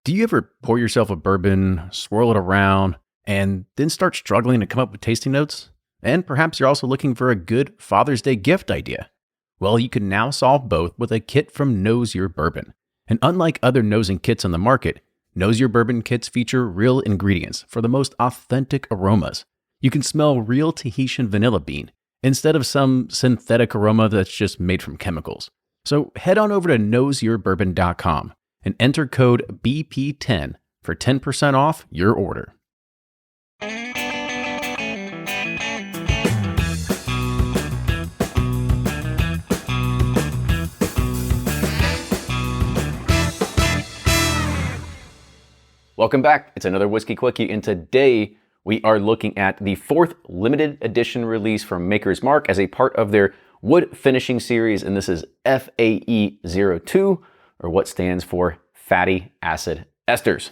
Do you ever pour yourself a bourbon, swirl it around, and then start struggling to come up with tasting notes? And perhaps you're also looking for a good Father's Day gift idea. Well, you can now solve both with a kit from Knows Your Bourbon. And unlike other nosing kits on the market, Knows Your Bourbon kits feature real ingredients for the most authentic aromas. You can smell real Tahitian vanilla bean instead of some synthetic aroma that's just made from chemicals. So head on over to knowsyourbourbon.com and enter code BP10 for 10% off your order. Welcome back. It's another Whiskey Quickie, and today we are looking at the fourth limited edition release from Maker's Mark as a part of their wood finishing series, and this is FAE-02, or what stands for fatty acid esters.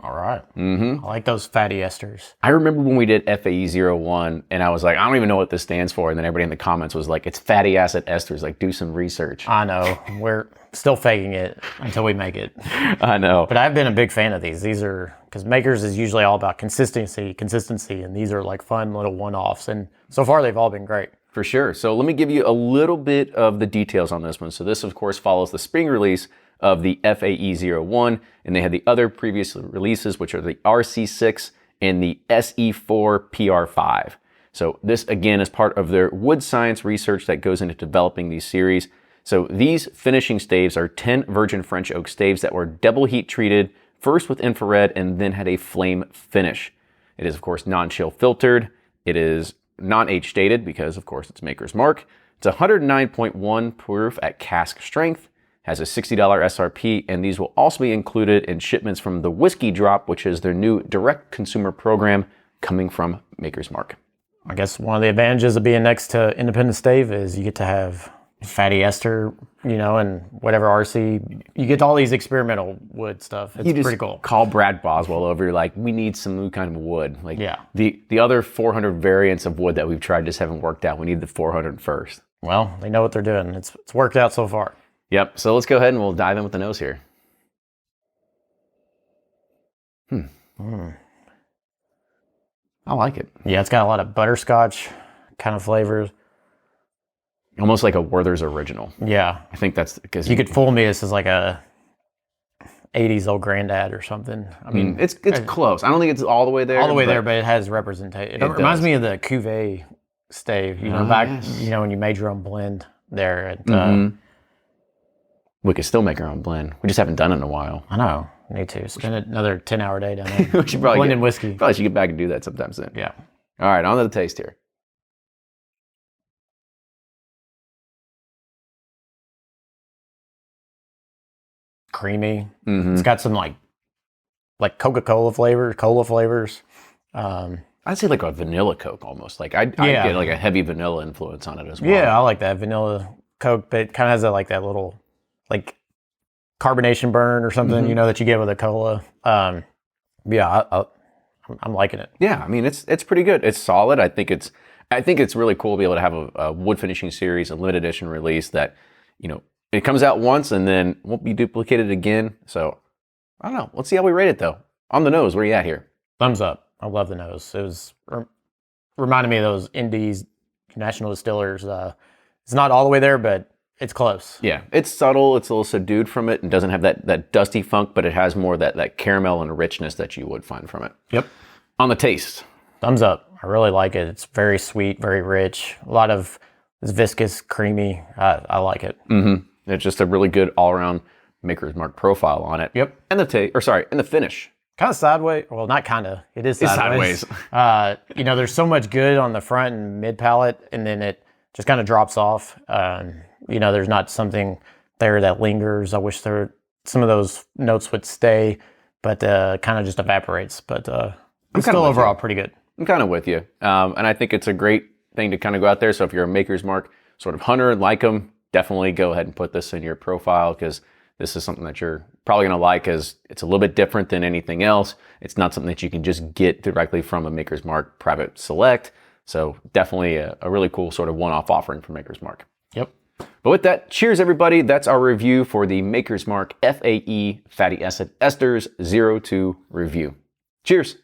All right. I like those fatty esters. I remember when we did FAE-01, and I was like, I don't even know what this stands for, and then everybody in the comments was like, it's fatty acid esters, like do some research. I know. We're still faking it until we make it. I know. But I've been a big fan of these. These are, because Maker's is usually all about consistency, and these are like fun little one-offs, and so far they've all been great. For sure. So let me give you a little bit of the details on this one. So this, of course, follows the spring release of the FAE-01, and they had the other previous releases, which are the RC6 and the SE4 PR5. So this, again, is part of their wood science research that goes into developing these series. So these finishing staves are 10 virgin French oak staves that were double heat treated, first with infrared and then had a flame finish. It is, of course, non-chill filtered. It is non-age dated because, of course, it's Maker's Mark. It's 109.1 proof at cask strength, has a $60 SRP, and these will also be included in shipments from the Whiskey Drop, which is their new direct consumer program coming from Maker's Mark. I guess one of the advantages of being next to Independent Stave is you get to have fatty ester, and whatever RC. You get all these experimental wood stuff. It's pretty cool. Call Brad Boswell over. You're like, we need some new kind of wood. Like, yeah. The other 400 variants of wood that we've tried just haven't worked out. We need the 400 first. Well, they know what they're doing. It's worked out so far. Yep. So let's go ahead and we'll dive in with the nose here. I like it. Yeah, it's got a lot of butterscotch kind of flavors. Almost like a Werther's original. Yeah. I think that's because you could fool me. This is like a 80s old granddad or something. I mean, it's close. I don't think it's all the way there. But it has representation. It reminds me of the Cuvée stave, when you made your own blend there. At, we could still make our own blend. We just haven't done it in a while. I know. Need to. Spend another 10-hour day down there. We should probably blending whiskey. Probably should get back and do that sometime soon. Yeah. All right, on to the taste here. Creamy. It's got some like Coca-Cola flavors. I'd say like a vanilla Coke almost. Like I'd get like a heavy vanilla influence on it as well. Yeah, I like that vanilla Coke, but it kind of has that little like carbonation burn or something, that you get with a cola. I'm liking it. Yeah, I mean it's pretty good. It's solid. I think it's really cool to be able to have a wood finishing series, a limited edition release that, it comes out once and then won't be duplicated again. So I don't know. Let's see how we rate it though. On the nose, where are you at here? Thumbs up. I love the nose. It was reminded me of those Indies National Distillers. It's not all the way there, but it's close. Yeah, it's subtle. It's a little subdued from it and doesn't have that dusty funk, but it has more that caramel and richness that you would find from it. Yep. On the taste. Thumbs up. I really like it. It's very sweet, very rich. A lot of it's viscous, creamy. I like it. It's just a really good all-around Maker's Mark profile on it. Yep. And the finish. Kind of sideways. Well, not kind of. It is sideways. There's so much good on the front and mid palate, and then it just kind of drops off. There's not something there that lingers. I wish some of those notes would stay, but kind of just evaporates. But it's still overall pretty good. I'm kind of with you. And I think it's a great thing to kind of go out there. So if you're a Maker's Mark sort of hunter and like them, definitely go ahead and put this in your profile because this is something that you're probably going to like as it's a little bit different than anything else. It's not something that you can just get directly from a Maker's Mark private select. So definitely a really cool sort of one-off offering for Maker's Mark. Yep. But with that, cheers everybody. That's our review for the Maker's Mark FAE Fatty Acid Esters 02 review. Cheers.